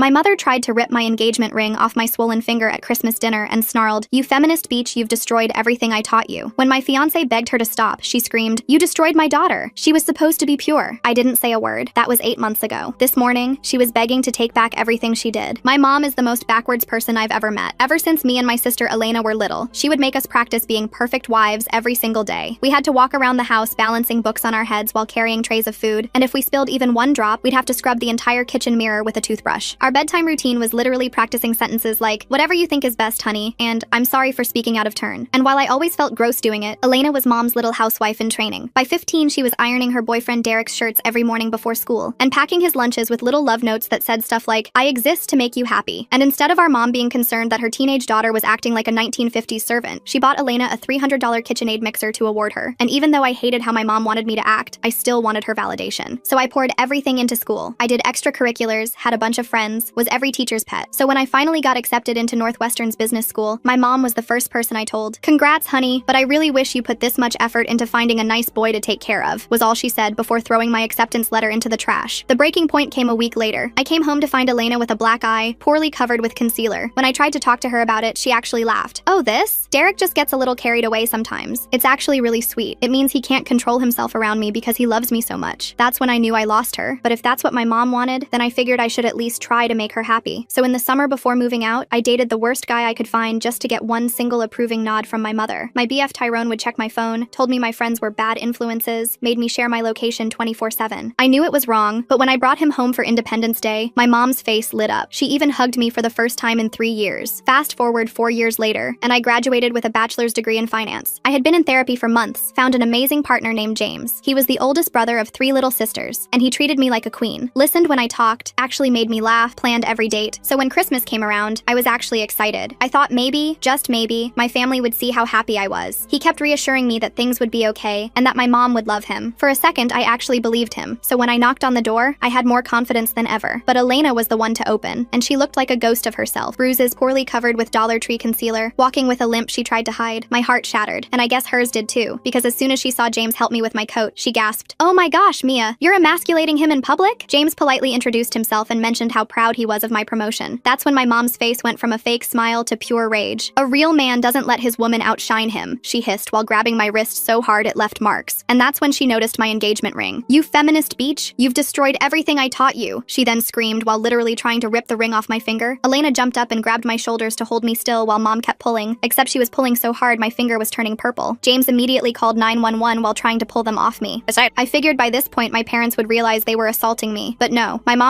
My mother tried to rip my engagement ring off my swollen finger at Christmas dinner and snarled, "You feminist beach, you've destroyed everything I taught you." When my fiancé begged her to stop, she screamed, "You destroyed my daughter. She was supposed to be pure." I didn't say a word. That was 8 months ago. This morning, she was begging to take back everything she did. My mom is the most backwards person I've ever met. Ever since me and my sister Elena were little, she would make us practice being perfect wives every single day. We had to walk around the house balancing books on our heads while carrying trays of food, and if we spilled even one drop, we'd have to scrub the entire kitchen mirror with a toothbrush. Our bedtime routine was literally practicing sentences like, "Whatever you think is best, honey," and "I'm sorry for speaking out of turn." And while I always felt gross doing it, Elena was mom's little housewife in training. By 15, she was ironing her boyfriend Derek's shirts every morning before school, and packing his lunches with little love notes that said stuff like, "I exist to make you happy." And instead of our mom being concerned that her teenage daughter was acting like a 1950s servant, she bought Elena a $300 KitchenAid mixer to award her. And even though I hated how my mom wanted me to act, I still wanted her validation. So I poured everything into school. I did extracurriculars, had a bunch of friends, was every teacher's pet. So when I finally got accepted into Northwestern's business school, my mom was the first person I told. "Congrats, honey, but I really wish you put this much effort into finding a nice boy to take care of," was all she said before throwing my acceptance letter into the trash. The breaking point came a week later. I came home to find Elena with a black eye, poorly covered with concealer. When I tried to talk to her about it, she actually laughed. "Oh, this? Derek just gets a little carried away sometimes. It's actually really sweet. It means he can't control himself around me because he loves me so much." That's when I knew I lost her. But if that's what my mom wanted, then I figured I should at least try to make her happy. So in the summer before moving out, I dated the worst guy I could find just to get one single approving nod from my mother. My BF Tyrone would check my phone, told me my friends were bad influences, made me share my location 24/7. I knew it was wrong, but when I brought him home for Independence Day, my mom's face lit up. She even hugged me for the first time in 3 years. Fast forward 4 years later, and I graduated with a bachelor's degree in finance. I had been in therapy for months, found an amazing partner named James. He was the oldest brother of 3 little sisters, and he treated me like a queen. Listened when I talked, actually made me laugh, planned every date. So when Christmas came around, I was actually excited. I thought maybe, just maybe, my family would see how happy I was. He kept reassuring me that things would be okay, and that my mom would love him. For a second, I actually believed him. So when I knocked on the door, I had more confidence than ever. But Elena was the one to open, and she looked like a ghost of herself. Bruises poorly covered with Dollar Tree concealer, walking with a limp she tried to hide. My heart shattered, and I guess hers did too, because as soon as she saw James help me with my coat, she gasped, "Oh my gosh, Mia, you're emasculating him in public?" James politely introduced himself and mentioned how proud he was of my promotion. That's when my mom's face went from a fake smile to pure rage. "A real man doesn't let his woman outshine him," she hissed while grabbing my wrist so hard it left marks. And that's when she noticed my engagement ring. "You feminist beach, you've destroyed everything I taught you," she then screamed while literally trying to rip the ring off my finger. Elena jumped up and grabbed my shoulders to hold me still while mom kept pulling, except she was pulling so hard my finger was turning purple. James immediately called 911 while trying to pull them off me. I figured by this point my parents would realize they were assaulting me, but no, my mom